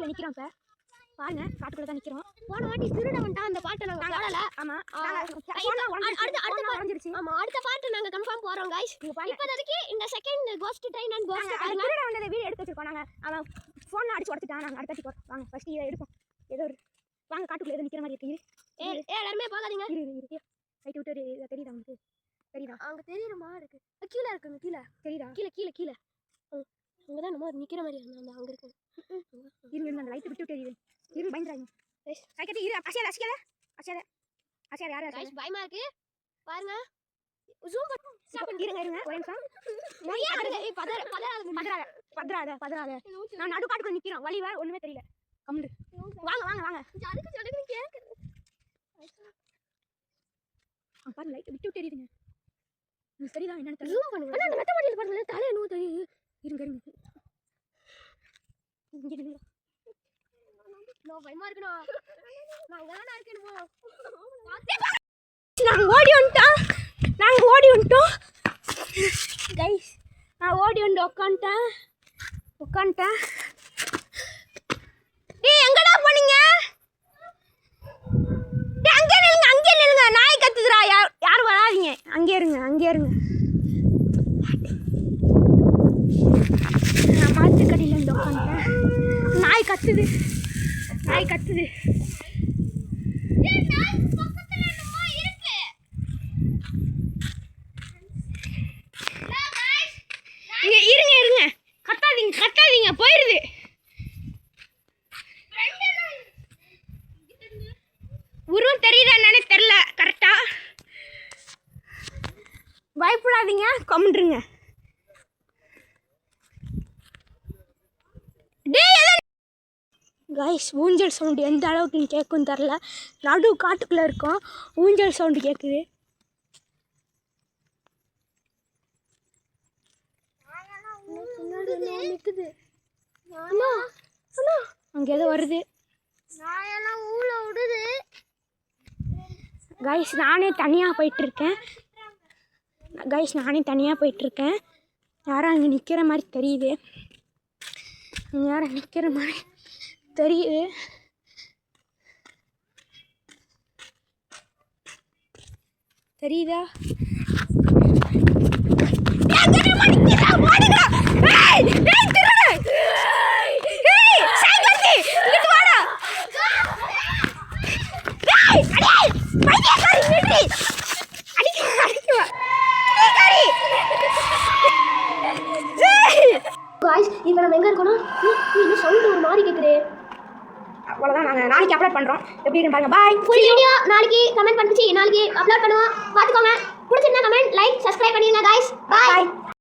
காட்டுக்குள்ள நிக்கிறோம். இப்ப பாருங்க காட்டுக்குள்ள தான் நிக்கிறோம். போன வாட்டி திருட வந்துட்டான். அந்த பாட்டை நாங்க பாடல. ஆமா அடுத்த ஆமா அடுத்த பாட்டு நாங்க கன்ஃபார்ம் போறோம் गाइस. இப்போதைக்கு இந்த second ghost train and ghost பாருங்க. திருட வந்தத வீடியோ எடுத்து வச்சிருக்கோம். நாங்க அவன் போன் அடிச்சு உடைச்சிட்டான். நாங்க அடுத்து போறோம். வாங்க ஃபர்ஸ்ட் இத எடுப்போம். ஏதோ ஒரு வாங்க காட்டுக்குள்ள ஏதோ நிக்கிற மாதிரி இருக்கு. எல்லாரும் போகாதீங்க. இரு ரைட் விட்டு தெரியுதா உங்களுக்கு? தெரியுதா? அங்க தெரியுறமா இருக்கு. கீழ இருக்குங்க. கீழ தெரியுதா? கீழ அங்கதான் நம்ம நிக்கிற மாதிரி அந்த அங்க இருக்கு. இருங்க அந்த லைட் விட்டு தெரியுது. இருங்க பயந்துறாங்க. கை கட்டி இரு. அசியாத யாரு गाइस பயமா இருக்கு. பாருங்க ஜூம் பண்ணி ஸ்டாப் பண்ணி இருங்க ஒரு நிமிஷம். பதறாத. நான் நடு காட்டுக்குள்ள நிக்கிறோம். வழி வேற ஒண்ணுமே தெரியல. கம்முடு. வாங்க. அதுக்கு சொல்லுங்க கேக்குது. பாருங்க லைட் விட்டு தெரியுதுங்க. உங்களுக்கு தெரியுதா என்னன்னு தெரியல. ஜூம் பண்ணுங்க. அண்ணா அந்த மெத்த மாட்டில பாருங்க தலை என்னவோ தெரியுது. இருங்க இங்க நில்லுங்க. நோ பயமா இருக்குடா. நான் இங்கதானே இருக்கேன் போ. நாங்க ஓடி வந்துட்டோம். गाइस நான் ஓடி வந்து உட்கார்ந்தேன். டேய் எங்கடா போனீங்க? டேய் அங்கே நில்லுங்க. நாய் கத்துதுடா. யாரும் வராதீங்க. அங்கே இருங்க. நான் மாத்துக்கடியில வந்து உட்கார்ந்தேன். நாய் கத்துது. டேய் நாய் பக்கத்துல என்னமோ இருக்கு. இருங்க. கத்தாதீங்க போயிருது. உருவம் தெரியுதா என்னன்னு தெரியல கரெக்டா. பயப்படாதீங்க கம்முன்றுங்க. गाइस ஊஞ்சல் சவுண்ட் எந்த அளவுக்கு கேட்கும் தெரியல. நடு காட்டுக்குள்ள இருக்கோம். ஊஞ்சல் சவுண்ட் கேட்குது. அங்க ஏதோ வருது. गाइस நானே தனியா போயிட்டு இருக்கேன். யாரும் அங்க நிக்கிற மாதிரி தெரியுது. தெரியுதா? இப்போ நம்ம எங்கே இருக்கோம்னா இன்னும் சவுண்ட் ஒரு மாதிரி கேட்குது. அவ்வளோதான். நாங்கள் நாளைக்கு அப்லோட் பண்ணுறோம். எப்படி இருக்குன்னு பாருங்க. பாய். ஃபுல் வீடியோ நாளைக்கு கமெண்ட் பண்ணிச்சு. நாளைக்கு அப்லோட் பண்ணுவோம். பார்த்துக்கோங்க. பிடிச்சிருந்தா கமெண்ட் லைக் சப்ஸ்கிரைப் பண்ணிடுங்க गाइस. பாய்.